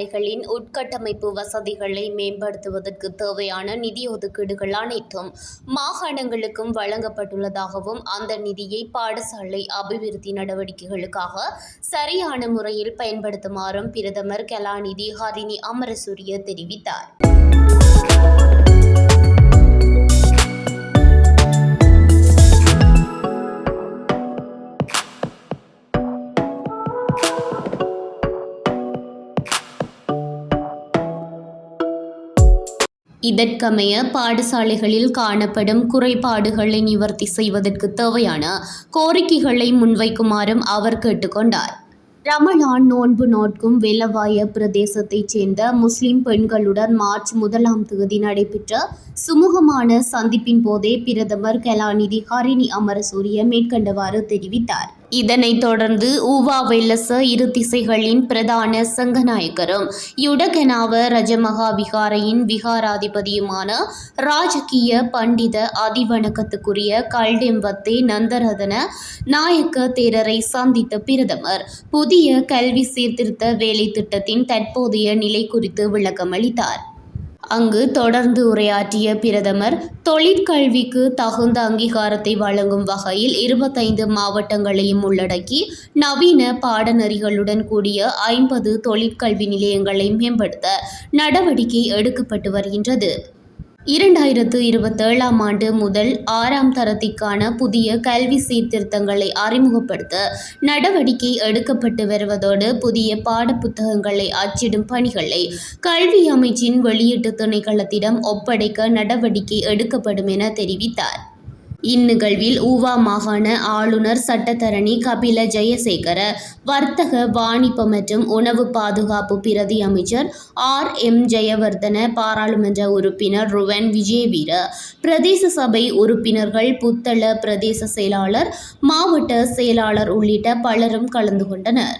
பாடசாலைகளின் உட்கட்டமைப்பு வசதிகளை மேம்படுத்துவதற்கு தேவையான நிதி ஒதுக்கீடுகள் அனைத்தும் மாகாணங்களுக்கும் வழங்கப்பட்டுள்ளதாகவும் அந்த நிதியை பாடசாலை அபிவிருத்தி நடவடிக்கைகளுக்காக சரியான முறையில் பயன்படுத்துமாறும் பிரதமர் கலாநிதி ஹரிணி அமரசூரிய தெரிவித்தார். இதற்கமைய பாடசாலைகளில் காணப்படும் குறைபாடுகளை நிவர்த்தி செய்வதற்கு தேவையான கோரிக்கைகளை முன்வைக்குமாறும் அவர் கேட்டுக்கொண்டார். ரமலான் நோன்பு நோட்கும் வெள்ளவாய பிரதேசத்தைச் சேர்ந்த முஸ்லிம் பெண்களுடன் மார்ச் 1 நடைபெற்ற சுமூகமான சந்திப்பின் போதே பிரதமர் கலாநிதி ஹரிணி அமரசூரிய மேற்கண்டவாறு தெரிவித்தார். இதனைத் தொடர்ந்து ஊவா வெல்லச இரு திசைகளின் பிரதான சங்கநாயகரும் யுடகனாவ ரஜமகா விகாரையின் விகாராதிபதியுமான ராஜகீய பண்டித அதிவணக்கத்துக்குரிய கல்டெம்பத்தே நந்தரதன நாயக்க தேரரை சந்தித்த பிரதமர் புதிய கல்வி சீர்திருத்த வேலை திட்டத்தின் தற்போதைய நிலை குறித்து விளக்கமளித்தார். அங்கு தொடர்ந்து உரையாற்றிய பிரதமர் தொழிற்கல்விக்கு தகுந்த அங்கீகாரத்தை வழங்கும் வகையில் 25 மாவட்டங்களையும் உள்ளடக்கி நவீன பாடநெறிகளுடன் கூடிய 50 தொழிற்கல்வி நிலையங்களை மேம்படுத்த நடவடிக்கை எடுக்கப்பட்டு வருகின்றது. 2027 ஆண்டு முதல் 6ஆம் தரத்திற்கான புதிய கல்வி சீர்திருத்தங்களை அறிமுகப்படுத்த நடவடிக்கை எடுக்கப்பட்டு வருவதோடு புதிய பாடப்புத்தகங்களை அச்சிடும் பணிகளை கல்வி அமைச்சின் வெளியீட்டு திணைக்களத்திடம் ஒப்படைக்க நடவடிக்கை எடுக்கப்படும் என தெரிவித்தார். இந்நிகழ்வில் ஊவா மாகாண ஆளுநர் சட்டத்தரணி கபில ஜெயசேகர, வர்த்தக வாணிப மற்றும் உணவு பாதுகாப்பு பிரதி அமைச்சர் R.M. ஜெயவர்தன, பாராளுமன்ற உறுப்பினர் ருவன் விஜயவீர, பிரதேச சபை உறுப்பினர்கள், புத்தள பிரதேச செயலாளர், மாவட்ட செயலாளர் உள்ளிட்ட பலரும் கலந்து கொண்டனர்.